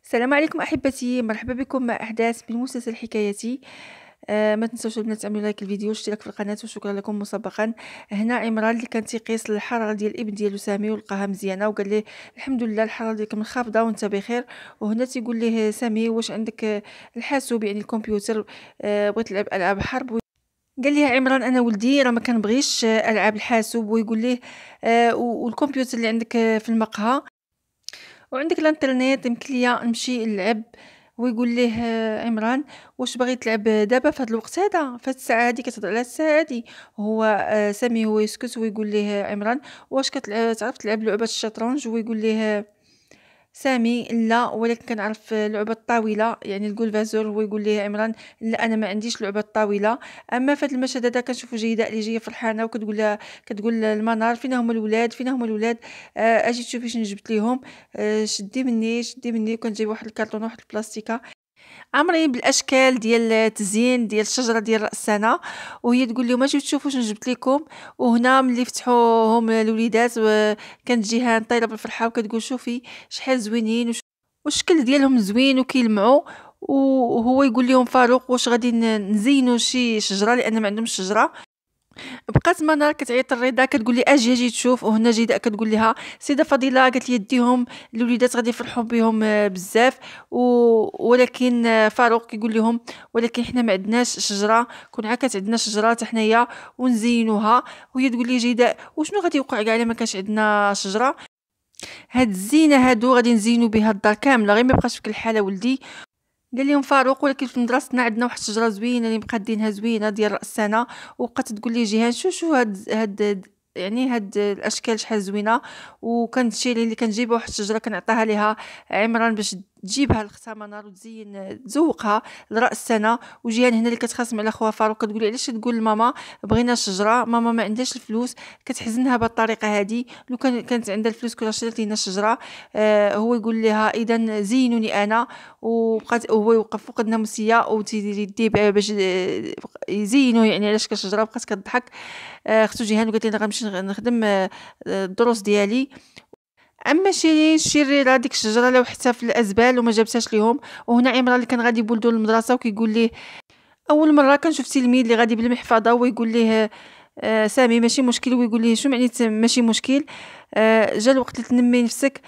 السلام عليكم أحبتي، مرحبا بكم مع أحداث من مسلسل حكايتي. ما تنسوش البنات تعملوا لايك الفيديو واشتراك في القناة وشكرا لكم مسبقا. هنا عمران اللي كان تيقيس الحرارة ديال الابن ديالو سامي ولقاها مزيانة وقال ليه الحمد لله الحرارة ديالك منخفضة وانت بخير. وهنا تيقول ليه سامي واش عندك الحاسوب يعني الكمبيوتر، بغيت تلعب ألعاب حرب. قال لي عمران انا ولدي راه ما كنبغيش العاب الحاسوب، ويقول ليه والكمبيوتر اللي عندك في المقهى وعندك الانترنت يمكن ليا نمشي نلعب. ويقول ليه عمران واش باغي تلعب دابا في هذا الوقت هذا في هاد الساعه هذه كتهضر على الساعه هذه. هو سامي هو يسكت ويقول ليه عمران واش كتلعب تعرف تلعب لعبه الشطرنج. ويقول ليه سامي لا، ولكن كنعرف لعبة الطاولة يعني القولفازور. هو يقول ليه عمران لا انا ما عنديش لعبة الطاولة. اما في هذا المشهد هذا كنشوفوا جيدة اللي جايه فرحانه وكتقول لها كتقول للمنار فين هما الولاد فين هما الولاد. اجي تشوفي شنو جبت ليهم. شدي مني شدي مني. وكنت جايب واحد الكرتون واحد البلاستيكه عامرين بالاشكال ديال التزيين ديال الشجره ديال راس السنه. وهي تقول لهم اجيو تشوفوا شنو جبت لكم. وهنا ملي فتحوهم الوليدات كانت جيهان طايره بالفرحه وكتقول شوفي شحال زوينين والشكل ديالهم زوين وكيلمعوا. وهو يقول لهم فاروق واش غادي نزينوا شي شجره لان ما عندهمش شجره. بقات منار كتعيط الرضا كتقول لي اجي تشوف. وهنا جيده كتقول لها سيده فضيله قالت لي ديهم الوليدات غادي يفرحوا بهم بزاف. ولكن فاروق كيقول لهم ولكن حنا ما عندناش شجره، كون عا عندنا شجره حتى حنايا ونزينوها. وهي تقول لي جيده وشنو غادي يوقع كاع الا ما كانش عندنا شجره. هاد الزينه هادو غادي نزينو بها الدار كامله غير ما يبقاش فيك الحاله ولدي. قال لهم فاروق ولكن في مدرستنا عندنا واحد الشجره زوينه اللي مقادينها زوينه ديال راس السنه. وبقات تقول لي جيهان شو هاد يعني هاد الاشكال شحال زوينه. وكان شيرين اللي كنجيب واحد الشجره كنعطيها ليها عمران باش تجيبها لختها منار وتزين تزوقها لراس السنه. وجيهان هنا اللي كتخاصم على خوها فاروق كتقول لي علاش تقول لماما بغينا شجره ماما ما عندهاش الفلوس. كتحزنها بالطريقه هذه لو كانت عندها الفلوس كنا شريت لينا الشجره. هو يقول لها اذا زينوني انا. وبقات هو يوقف فوق الناموسيه وتيدي باش يزينوا يعني علاش كشجره. بقات كضحك اختو جيهان وقالت لي انا غنمشي نخدم الدروس ديالي. اما شيرين الشريره ديك الشجره لوحتها في الازبال وما جابتهاش ليهم. وهنا عمران اللي كان غادي بولدو للمدرسه وكيقول ليه اول مره كنشوف تلميذ اللي غادي بالمحفظه. ويقول ليه سامي ماشي مشكل. ويقول ليه شو معنيت ماشي مشكل. جا الوقت اللي تنمي نفسك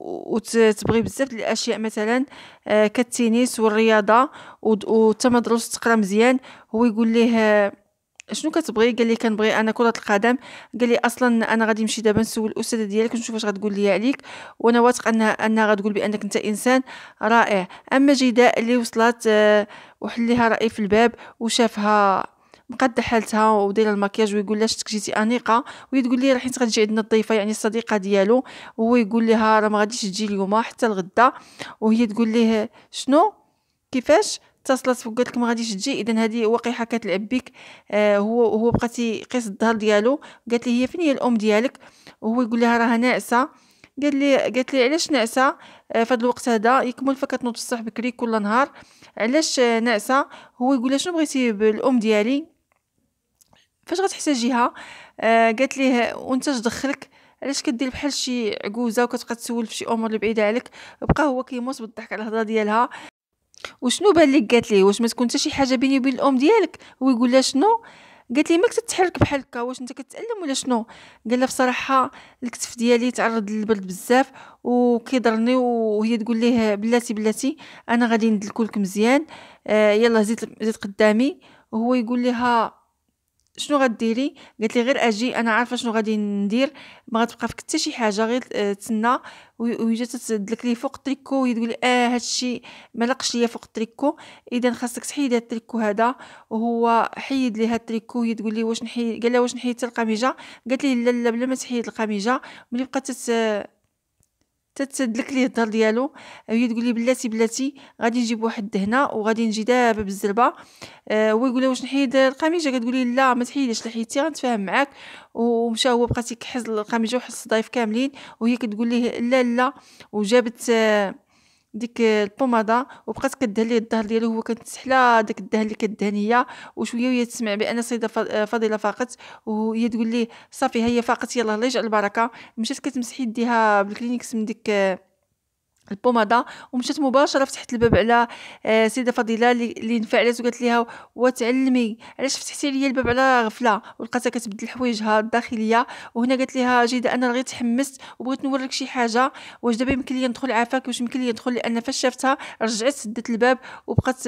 وتبغي بزاف ديال الاشياء مثلا كالتنس والرياضه وتما دروس تقرا مزيان. هو يقول ليه شنو كتبغي. قال لي كنبغي انا كرة القدم. قال لي اصلا انا غادي نمشي دابا نسول الاستاذه ديالك نشوف واش غتقول لي عليك. وانا واثق انها غتقول بانك انت انسان رائع. اما جداء اللي وصلت وحليها رأي في الباب وشافها مقدة حالتها ودايره المكياج. ويقول لها شتك جيتي انيقه. وهي تقول لي راه حيت غتجي عندنا الضيفه يعني الصديقه ديالو. وهو يقول لها راه ما غاديش تجي اليوم حتى الغدا. وهي تقول ليه شنو كيفاش اتصلت وقالت لك ما غاديش تجي اذا هذه وقيحه كتلعب بك. هو بقى تيقيس الظهر ديالو. قالت لي هي فين هي الام ديالك. وهو يقول لها راها ناعسه. قالت لي علاش ناعسه في هذا الوقت هذا يكمل فكتنوض الصباح بكري كل نهار علاش ناعسه. هو يقول لها شنو بغيتي بالام ديالي فاش غتحتاجيها. قالت ليه وانت اش دخلك علاش كدير بحال شي عجوزه وكتبقى تسول في شي امور اللي بعيده عليك. بقى هو كيموت بالضحك على الهضره ديالها. وشنو بان لك قالت ليه واش ما تكون حتى شي حاجه بيني وبين الام ديالك. هو يقول لها شنو. قالت لي مالك تتحرك بحال هكا واش انت كتألم ولا شنو. قال لها بصراحه الكتف ديالي تعرض للبرد بزاف وكيضرني. وهي تقول ليه بلاتي انا غادي ندلكولك مزيان. يلا زيد قدامي. وهو يقول لها شنو غديري. قالت لي غير اجي انا عارفه شنو غادي ندير ما غتبقى فيك حتى شي حاجه غير تسنى. وهي تدلك لي فوق التريكو وتقول لي هادشي ما لقش ليا فوق التريكو اذا خاصك تحيد هاد التريكو هذا. وهو حيد لي هاد التريكو. هي تقول لي واش نحيد. قال لها واش نحيد حتى القميجه. قالت لي لا بلا ما تحيد القميجه. ملي بقات تتسدلك ليه الظهر ديالو. هي تقول لي بلاتي غادي نجيب واحد الدهنه وغادي نجي دابا بالزربه. هو يقول لها واش نحيد القميجه. كتقولي لا ما تحيدش حيدتي غنتفاهم معاك. ومشى هو بقى تيكحز القميجه وحس الضيف كاملين. وهي كتقول ليه لا. وجابت ديك البوماده وبقات كدهن ليه الظهر ديالو. هو كتسحلا داك الدهن اللي كدهن هي وشويه وهي تسمع بان السيده فضيله فاقت. وهي تقول ليه صافي هي فاقت يلا الله يجعل البركه. مشات كتمسح يديها بالكلينكس من ديك البوماده ومشات مباشره فتحت الباب على سيده فضيله اللي انفعلت وقالت لها وتعلمي علاش فتحتي لي الباب على غفله، ولقاتها كتبدل حوايجها الداخليه. وهنا قالت لها جيده انا غير تحمست وبغيت نوريك شي حاجه، واش دابا يمكن لي ندخل عافاك؟ واش يمكن لي ندخل؟ لان فاش شافتها رجعت سدت الباب وبقات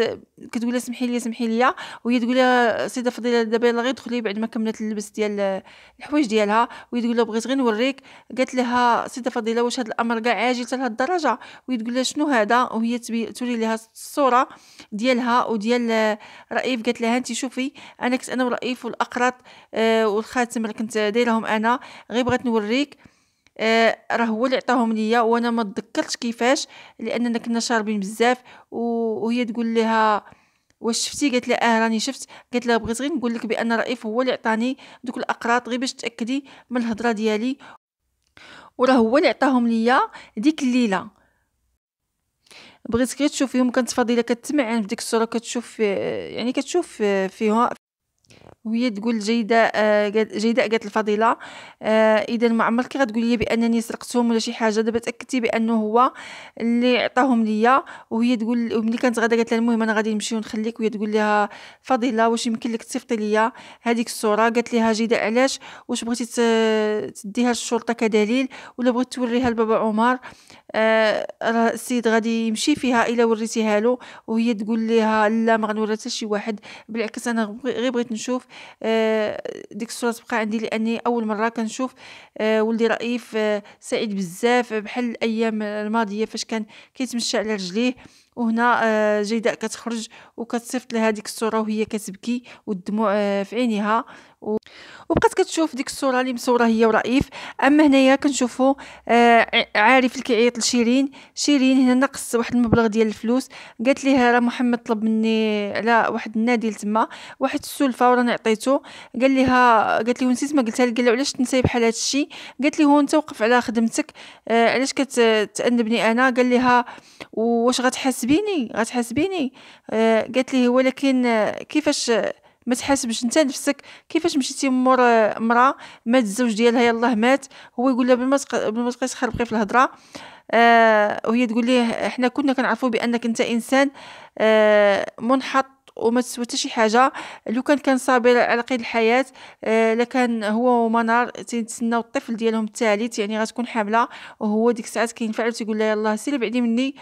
كتقول لها سمحي لي سمحي لي، وهي تقول لها سيده فضيله دابا يلاه غير دخلي بعد ما كملت اللبس ديال الحوايج ديالها. وهي تقول لها بغيت غير نوريك. قالت لها سيده فضيله واش هذا الامر كاع عاجل حتى لهاد الدرجه؟ وهي تقول لها شنو هذا؟ وهي توري لها الصوره ديالها وديال رئيف. قالت لها انت شوفي انا كنت انا ورئيف والاقراط والخاتم اللي كنت دايرهم انا، غير بغيت نوريك. راه هو اللي عطاهم ليا وانا ما تذكرتش كيفاش لاننا كنا شاربين بزاف. وهي تقول لها واش شفتي؟ قالت لها راني شفت. قالت لها بغيت غير نقول لك بان رئيف هو اللي عطاني دوك الاقراط غير باش تاكدي من الهضره ديالي، وراه هو اللي عطاهم ليا ديك الليله. بغيت غير تشوفيهم. كانت فضيله كتمعن في ديك الصوره، كتشوف يعني كتشوف فيها. وهي تقول جيدة قالت الفضيلة اذا ما عمرك غتقولي لي بانني سرقتهم ولا شي حاجه، دابا تاكدتي بانه هو اللي عطاهم ليا. وهي تقول وملي كانت غادا قالت لها المهم انا غادي نمشي ونخليك. وهي تقول لها فضيله واش يمكن لك تصيفطي ليا هذيك الصوره؟ قالت لها جيدة علاش؟ واش بغيتي تديها للشرطه كدليل ولا بغيت توريها لبابا عمر؟ راه السيد غادي يمشي فيها الا وريتيها له. وهي تقول لها لا ما غنوريها حتى شي واحد، بالعكس انا غير بغيت نشوف ديك الصوره تبقى عندي لاني اول مره كنشوف ولدي رئيف سعيد بزاف بحال الايام الماضيه فاش كان كيتمشى على رجليه. وهنا جيدة كتخرج وكتصيفط لها ديك الصوره وهي كتبكي والدموع في عينيها. وبقات كتشوف ديك الصوره اللي مصوره هي ورئيف. اما هنايا كنشوفوا عارف اللي كيعيط لشيرين. شيرين هنا نقص واحد المبلغ ديال الفلوس، قالت ليه راه محمد طلب مني على واحد النادي تما واحد السلفه وراني عطيته. قالت لي ونسيت ما قلتها لك. قال له علاش تنساي بحال هذا الشيء؟ قالت لي هو انت وقف على خدمتك علاش كتأنبني انا؟ قال لها واش غتحاسبيني قالت لي ولكن كيفاش ما تحاسبش انت نفسك؟ كيفاش مشيتي مور مراه مات الزوج ديالها يلاه مات؟ هو يقول لها بما تبقيش تخربقي في الهضره. وهي تقول ليه احنا كنا كنعرفوا بانك انت انسان منحط وما تسوى حتى شي حاجه. لو كان صابر على قيد الحياه لكان هو ومنار تيتسناو الطفل ديالهم الثالث، يعني غتكون حامله. وهو ديك الساعات كينفعل تيقول لها يلاه سيري بعدي مني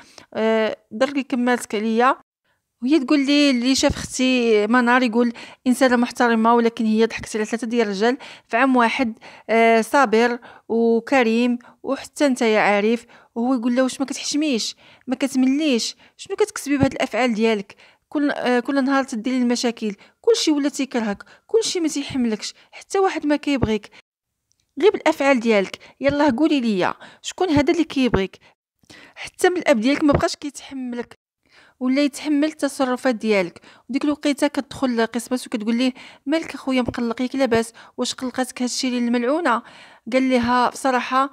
دركي كمالتك عليا. وهي تقول لي اللي شاف اختي منار يقول انسانه محترمه ولكن هي ضحكت على 3 ديال الرجال في عام واحد. صابر وكريم وحتى انت يا عارف. وهو يقول له واش ما كتحشميش ما كتمليش؟ شنو كتكسبي بهاد الافعال ديالك؟ كل نهار تديري المشاكل، كلشي ولا تيكرهك، كلشي ما تيحملكش، حتى واحد ما كيبغيك غير بالافعال ديالك. يلاه قولي لي شكون هذا اللي كيبغيك؟ حتى من الاب ديالك ما بقاش كيتحملك ولا يتحمل التصرفات ديالك. وديك الوقيته كتدخل قسمت وكتقول ليه مالك اخويا مقلق ياك لاباس؟ واش قلقاتك هادشي اللي الملعونه؟ قال لها بصراحه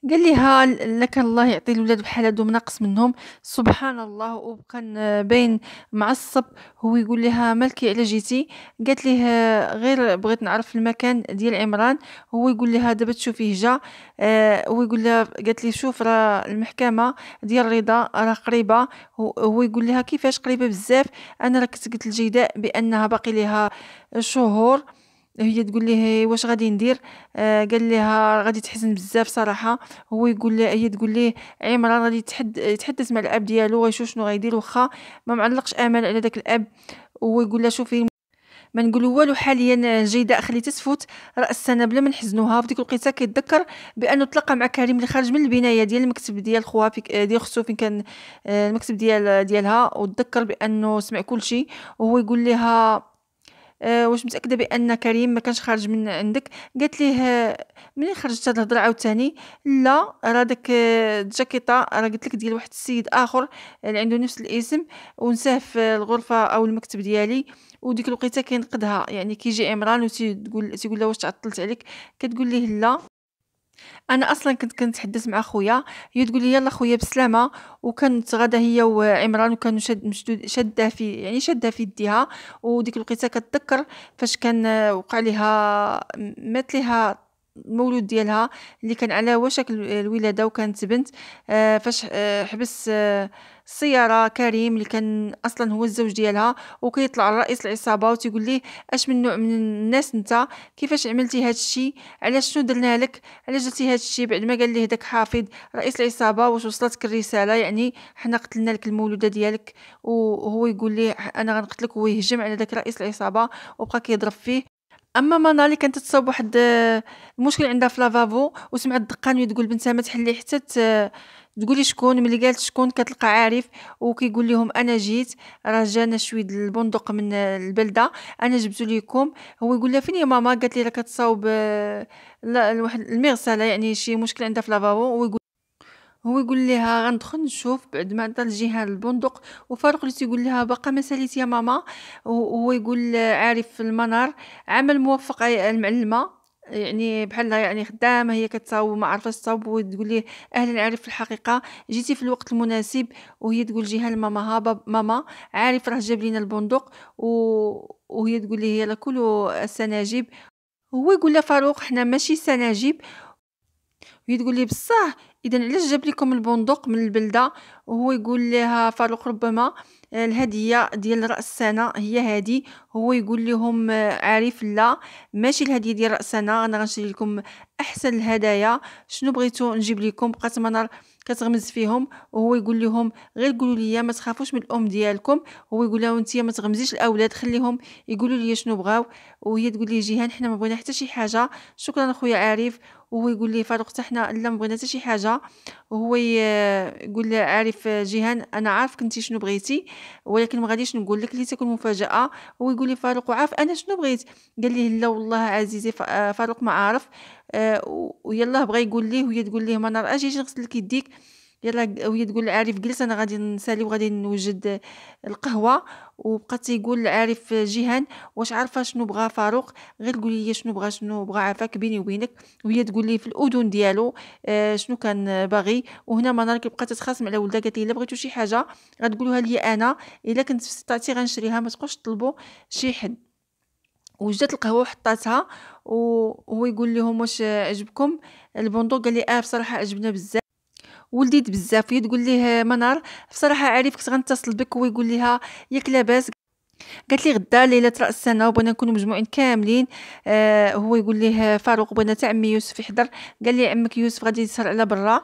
قال لها لك الله يعطي الولاد بحال هادو مناقص منهم سبحان الله. وبقى باين معصب. هو يقول لها مالكي على جيتي؟ قالت ليه غير بغيت نعرف المكان ديال عمران. هو يقول لها دابا تشوفيه جا. هو يقول لها قالت لي شوف راه المحكمه ديال الرضا راه قريبه. هو يقول لها كيفاش قريبه بزاف؟ انا راه كنت قلت لجيداء بانها باقي ليها شهور. هي تقول ليه واش غادي ندير؟ قال لها غادي تحزن بزاف صراحه. هو يقول لها هي تقول ليه عمران غادي يتحدث مع الاب ديالو غيشوف شنو غيدير واخا ما معلقش امل على داك الاب. وهو يقول لها شوفي ما نقولوا والو حاليا جيدة خليتها تفوت راس السنه بلا ما نحزنوها. في ديك الوقيته كيتذكر بانه تلاقى مع كريم اللي خارج من البنايه ديال المكتب ديال خوها ديال خصو فين كان المكتب ديالها. وتذكر بانه سمع كل شيء. وهو يقول لها واش متاكده بان كريم ما كانش خارج من عندك؟ قالت ليه منين خرجت هاد الهضره عاوتاني؟ لا راه داك الجاكيطه راه قلت لك ديال واحد السيد اخر اللي عنده نفس الاسم ونساه في الغرفه او المكتب ديالي. وديك الوقيته كينقدها يعني كيجي عمران تيقول له واش تعطلت عليك؟ كتقول ليه لا انا اصلا كنت كنتحدث مع خويا. هي تقول لي يلا خويا بسلامه. وكانت غاده هي وعمران وكانوا شاده في يعني شاده في يديها. وديك الوقيته كتذكر فاش كان وقع لها مات لها المولود ديالها اللي كان على وشك الولاده وكانت بنت. فاش حبس السياره كريم اللي كان اصلا هو الزوج ديالها، وكيطلع رئيس العصابه وتيقول ليه اش من نوع من الناس انت، كيفاش عملتي هذا الشيء، علاش شنو درنا لك، علاش درتي هذا الشيء، بعد ما قال ليه داك حافظ رئيس العصابه واش وصلتك الرساله، يعني حنا قتلنا لك المولوده ديالك. وهو يقول ليه انا غنقتلك، وهو يهجم على داك رئيس العصابه وبقى كيضرب فيه. اما منى اللي كانت تصاوب واحد المشكل عندها في لافافو، وسمعت الدقان وتقول بنتها ما تحلي حتى تقولي شكون. ملي قالت شكون كتلقى عارف وكيقول لهم انا جيت، راه جانا شويه البندق من البلده، انا جبتو ليكم. هو يقول لها فين يا ماما؟ قالت لي راه كتصاوب واحد المغسله، يعني شي مشكل عندها في لافافو. هو يقول لها غندخل نشوف. بعد ما عطى الجهه البندق، وفاروق اللي تيقول لها باقا ما ساليت يا ماما. وهو يقول عارف في المنار عمل موفق المعلمه، يعني بحالها يعني خدامه هي كتصاوب ما عارفه تصاوب، وتقول ليه اهلا عارف في الحقيقه جيتي في الوقت المناسب. وهي تقول جهه لماماها ماما عارف راه جاب لينا البندق وهي تقول ليه يلا كلوا السناجب. هو يقول لها فاروق حنا ماشي سناجب. وهي تقول لي بصح اذا علاش جاب لكم البندق من البلده؟ وهو يقول لها فاروق ربما الهديه ديال راس السنه هي هذه. هو يقول لهم عارف لا ماشي الهديه ديال راس السنه، انا غنشري لكم احسن الهدايا، شنو بغيتو نجيب لكم؟ بقات منار كتغمز فيهم، وهو يقول لهم غير قولوا لي ما تخافوش من الام ديالكم. هو يقول لها انت ما تغمزيش الاولاد، خليهم يقولوا لي شنو بغاو. وهي تقول لي جيهان حنا ما بغينا حتى شي حاجه، شكرا اخويا عارف. وهو يقول لي فاروق حتى حنا لا ما بغينا حتى شي حاجه. وهو يقول له عارف جيهان انا عارف كنتي شنو بغيتي، ولكن ما غاديش نقول لك اللي تكون مفاجاه. هو يقول لي فاروق وعارف انا شنو بغيت؟ قال لي لا والله عزيزي فاروق ما عارف. ويلا بغى يقول ليه، وهي تقول ليه ما نرى اجي نغسل لك يديك يلا. وهي تقول عارف جلس انا غادي نسالي وغادي نوجد القهوه. وبقات تيقول عارف جيهان واش عارفه شنو بغى فاروق؟ غير قولي لي شنو بغى عافاك بيني وبينك. وهي تقول لي في الاذن ديالو شنو كان باغي. وهنا منار كتبقى تتخاصم على ولدها، قالت لي الا بغيتو شي حاجه غتقولوها لي انا، الا كنت في استطاعتي غنشريها، ما تبقاوش تطلبوا شي حد. وجدت القهوه وحطاتها. وهو يقول لهم واش عجبكم البندق؟ قال لي بصراحه عجبنا بزاف ولديت بزاف. وهي تقول ليه منار بصراحه عارف كنت غنتصل بك. ويقول لها ياك لاباس؟ قالت لي غدا ليله راس السنه وبغينا نكونوا مجموعين كاملين. هو يقول ليه فاروق بغينا حتى عمي يوسف يحضر. قال لي عمك يوسف غادي يسهر على برا.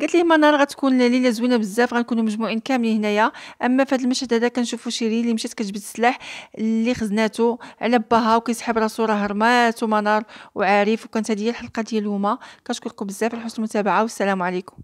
قالت ليه منار غتكون ليله زوينه بزاف، غنكونوا مجموعين كاملين هنايا. اما في هذا المشهد هذا كنشوفوا شيرين اللي مشات كتجبد السلاح اللي خزناتو على باها وكيسحب راسو راه هرمات ومنار وعارف. وكانت هذه هي الحلقه ديال اليوم. كنشكركم بزاف على حسن المتابعه والسلام عليكم.